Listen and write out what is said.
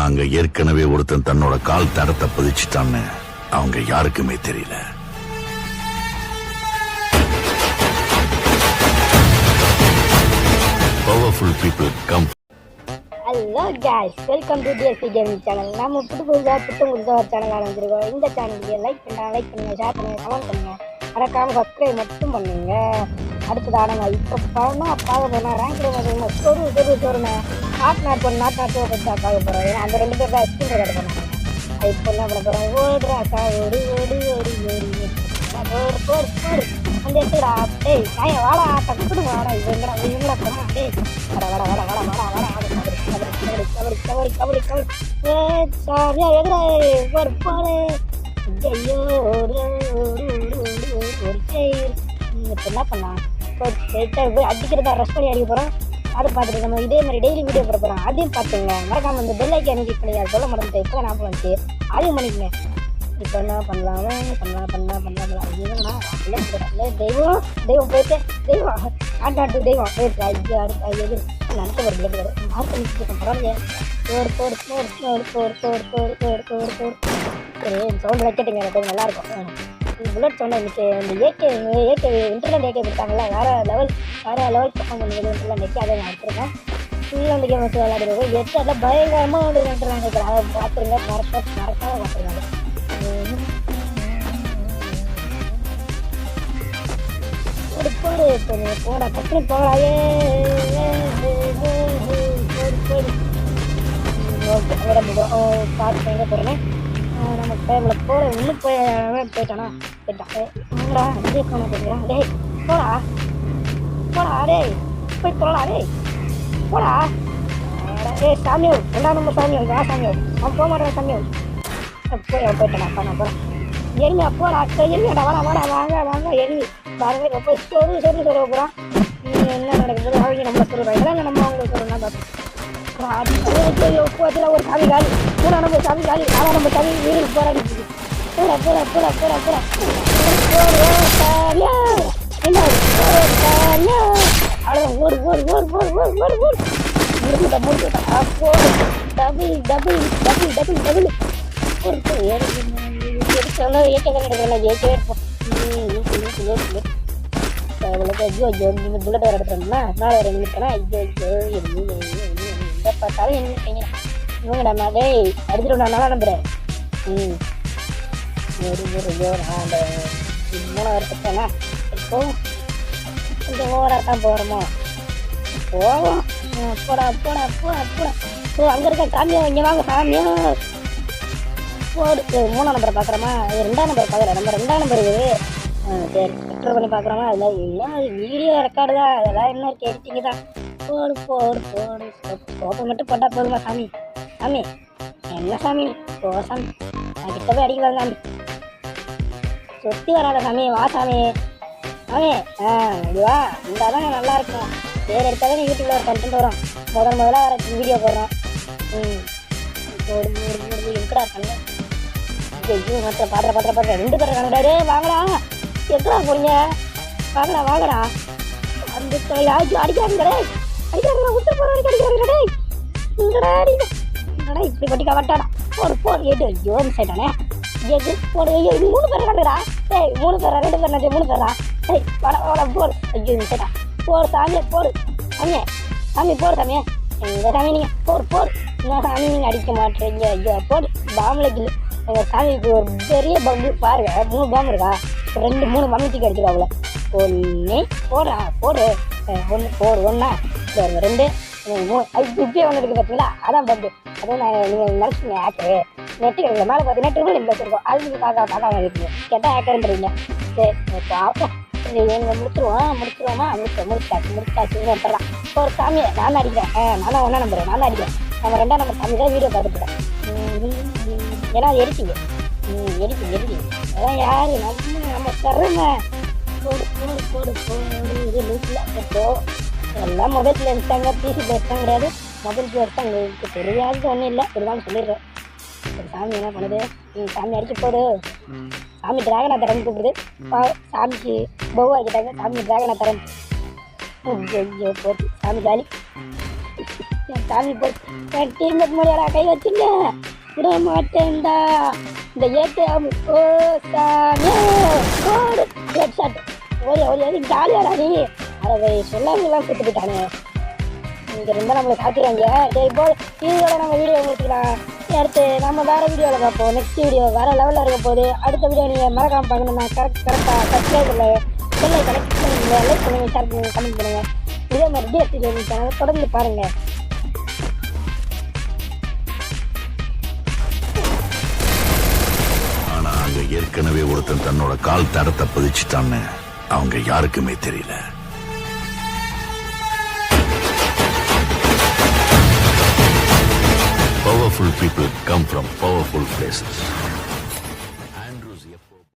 அங்க ஏற்கனவே ஒருத்தன் தன்னோட கால் தடத்தை பதிச்சுட்டான்னு அவங்க யாருக்குமே தெரியல. Powerful people come. Hello guys, welcome to DSP gaming channel. நம்ம புதுசாக ஒரு சேனல் ஆரம்பிச்சிருக்கோம். இந்த சேனலுக்கு லைக் பண்ணுங்க, ஷேர் பண்ணுங்க, கமெண்ட் பண்ணுங்க, மறக்காம சப்ஸ்கிரைப் மட்டும் பண்ணுங்க. அடுத்தது ஆடுங்க. இப்போ பார்க்க போனால் ரேங்க் சொருண்ணே நாட் பற்றி பார்க்க போகிறோம். ஏன்னா அந்த 2 பேர் தான் ஸ்கின் ரெக்கார்ட் பண்ணாங்க. அது இப்போ என்ன பண்ண போகிறோம்? ஓடுறாக்கா ஓடி அந்த எடுத்துடா. டேய் நாய வாடா, டக்குனு வாடா. இவங்களா போனா டேய் வாடா சாரியா எதிரா ஒரு பாடு. ஐயோ என்ன பண்ணலாம்? போய் அடிக்கிறதா ரஷ் பண்ணி அடிக்க போகிறோம். அதை பார்த்துட்டு நம்ம இதே மாதிரி டெய்லி வீடியோ போட போகிறோம். அதையும் பார்த்துங்க. மறக்காமல் இந்த பெல் ஐக்கான் கிளிக் பண்ணி அதை சொல்ல மாட்டேன். இப்போ நான் வந்துச்சு அதையும் பண்ணிக்கங்க. இப்போ என்ன பண்ணலாம்? தெய்வம் போயிட்டு ஆட்டு தெய்வம் போயிட்டு அடுத்து நடத்த ஒரு பிளட் வரும். மார்க் பண்ணிட்டு பரவாயில்லையே. சவுண்ட் வைக்கட்டுங்க, கொஞ்சம் நல்லாயிருக்கும். புல்லட் சவுண்ட் இன்னைக்கு இந்த ஏகே இன்டர்நெட் ஏகே கொடுத்தாங்கல்ல, வேறு லெவல் பர்ஃபார்ம் பண்ணுறது இன்டர்நெட் ஏகே. அதை நான் எடுத்துருக்கேன். ஃபுல்லாக அந்த கேம் வச்சு விளையாடுறது 8 அதில் பயங்கரமாக வந்து இன்டர்நெட் அதை பார்த்துருங்க. மறக்காம பார்த்துருக்காங்க. போட டக்குனு போகலாயே. ஓகே பார்த்து எங்கே போகிறேன்னு நம்ம டைமில் போகிற இன்னும் போயிட்டானா போயிட்டான்டா. இதே போன போகிறேன். டேய் போடா டேய் போய் போகலாம். போடா டேய் சாமியோ, 2ஆம் நம்பர் சாமியோ, சாமியோ அவன் போக மாட்டேன். சாமியோ போயிட்டானா? நான் போகிறேன். எரிமையா போடா, எரிமையாடா வாங்க எரிமி பாருங்க. போய் சொல்ல போகிறான். என்ன நடக்குது? அவங்க நம்மளை சொல்லுறாங்க, நம்ம அவங்களுக்கு சொல்லணும்னா பார்த்து ஒரு சாமி காலி, 3ஆம் நம்பர் சாமி காலி, 4ஆம் நம்பர் சாமி வீட்டுக்கு போராடி புல்லட் வேறு எடுத்துட்டோம்னா 4 வேறு நிமிஷம்னா பார்த்தாலும் என்ன இவங்கடா மேலே அடிச்சுட்டு 4ஆம் நம்பரு. அந்த 3ஆவது எடுத்துட்டேன்னா இப்போ கொஞ்சம் ஓவராக தான் போகிறோமோ போவோம். போடா அங்கே இருக்க சாமியோ, இங்கே வாங்க சாமியோ. போடு 3ஆம் நம்பரை பார்க்குறோமா? 2ஆம் நம்பர் பார்க்குறேன். நம்ம 2ஆம் நம்பர் இருக்குது. சரி பெட்ரோல் பண்ணி பார்க்குறோமா? அதில் என்ன வீடியோ ரெக்கார்டு தான், அதெல்லாம் என்ன இருக்குது, எடிட்டிங்கு தான். போடு கோப்பை மட்டும் போட்டால் போதுமா சாமி? என்ன சாமி போ சாமி, நான் கிட்ட போய் அடிக்கலாம் சாமி. சுற்றி வராத சாமி, வா சாமி. இதுவா இருந்தால் தான் நல்லா இருக்கும். பேர் எடுத்தால் தான் யூடியூப்பில் ஒரு கண்டென்ட் வரும். முதல்ல வர வீடியோ போடுறோம். எங்கடா பண்ண ஐயோ மற்ற பாடுற 2 பேர் கண்டாரு. வாங்கடா, எங்கடா போறீங்க? வாங்கடா அந்த யாச்சும் அடிக்காதுங்கடே. விட்டு போகிற வரைக்கும் அடிக்கிறாங்கடே. இங்கடா இப்படி பட்டி கவட்டாடா. போடு 8 ஐயோ மிஸ் ஆயிட்டானே. போடு. ஐயோ 3 பேர் கண்டுடா. 3 பேரா 2 பேர் 3 பேரா? வாடா போடு. ஐயோ மிஸ் ஆயிட்டா. போடு சாமியை போடு. சாமி போடு சாமியை. எங்கள் சாமி நீங்கள் போடு. என்ன சாமி நீங்கள் அடிக்க மாட்டேறீங்க? ஐயோ போடு. பாம்பில் கில்லு எங்கள் சாமிக்கு ஒரு பெரிய பம்பு பாருங்க. 3 பாம்பு இருக்கா? 2-3 மம்மிக்கு அடிச்சிருக்காங்கள. போடு 1 போடு. 1 2 3 இப்பயே 1 இருக்குது பார்த்தீங்களா? அதான் பம்பு. அதுவும் நீங்கள் நினச்சிங்க ஹேக்கரு. நெட்டு கிடைக்கல. மேலே பார்த்தீங்கன்னா ட்ரிபிள் நெட் வச்சுருக்கோம். அது நீங்கள் பார்க்காம இருக்கீங்க. கேட்டால் ஹேக்கருன்றீங்க. சரி பார்ப்போம். எங்கள் முடிச்சிருவோமா? முடிச்சாச்சு வந்துடுறான். ஒரு சாமியை நான் அடிக்கிறேன். நான் தான் 1ஆம் நம்பர் நான் தான் அடிக்கிறேன். நம்ம 2ஆம் நம்பர் சாமி தான் வீடியோ பார்த்துட்டேன். ஏன்னா அது எரிச்சிங்க. அதான் யார் நம்ம தர்றேங்க. போடு இது லூட்டில் எல்லாம் மொபைல் எடுத்தாங்க, பிசி எடுத்தாங்க கிடையாது. மொபைல் எடுத்தாங்க. உங்களுக்கு தெரியாது ஒன்றும் இல்லை, இருந்தாலும் சொல்லிடுறேன். சாமி என்ன பண்ணுது? சாமி அடிச்சு போடு. சாமி டிராகனா தரேன்னு கூப்பிடுது. சாமிக்கு பவு ஆக்கிட்டாங்க. சாமி டிராகனா தரேன். ஐயோ போட்டு சாமி காலி. என் சாமி போச்சு. என் டீம்மேட் முடியாடா கை வச்சுங்க. விட மாட்டேன்டா. இந்த ஏடிஎம் ஓ சாமி ஓடு ஹெட் ஷாட். ஓடி ஓடி ஜாலியாடா நீ. அதை சொல்லாமலாம் கூட்டு போயிட்டானே. இங்க இருந்தா நம்மளை காத்திடுவாங்க. இப்போ இதோட நம்ம வீடியோ முடிச்சுக்கலாம். அடுத்து நம்ம வேற வீடியோவில் பார்ப்போம். நெக்ஸ்ட் வீடியோ வேற லெவலில் இருக்க போகுது. அடுத்த வீடியோ நீங்கள் மறக்காம பார்க்கணும்னா கரெக்டாக சப்ஸ்கிரைப் பண்ணுங்க, பெல்லை கனெக்ட் பண்ணுங்க, லைக் பண்ணுங்க, ஷேர் பண்ணுங்க, கமெண்ட் பண்ணுங்க. இதே மாதிரி டிஎஸ்டி சேனல் தொடர்ந்து பாருங்க. ஆனா அங்க ஏற்கனவே ஒருத்தன் தன்னோட கால் தடத்தை பதிச்சுட்டான்னு அவங்க யாருக்குமே தெரியல. Powerful people come from powerful places.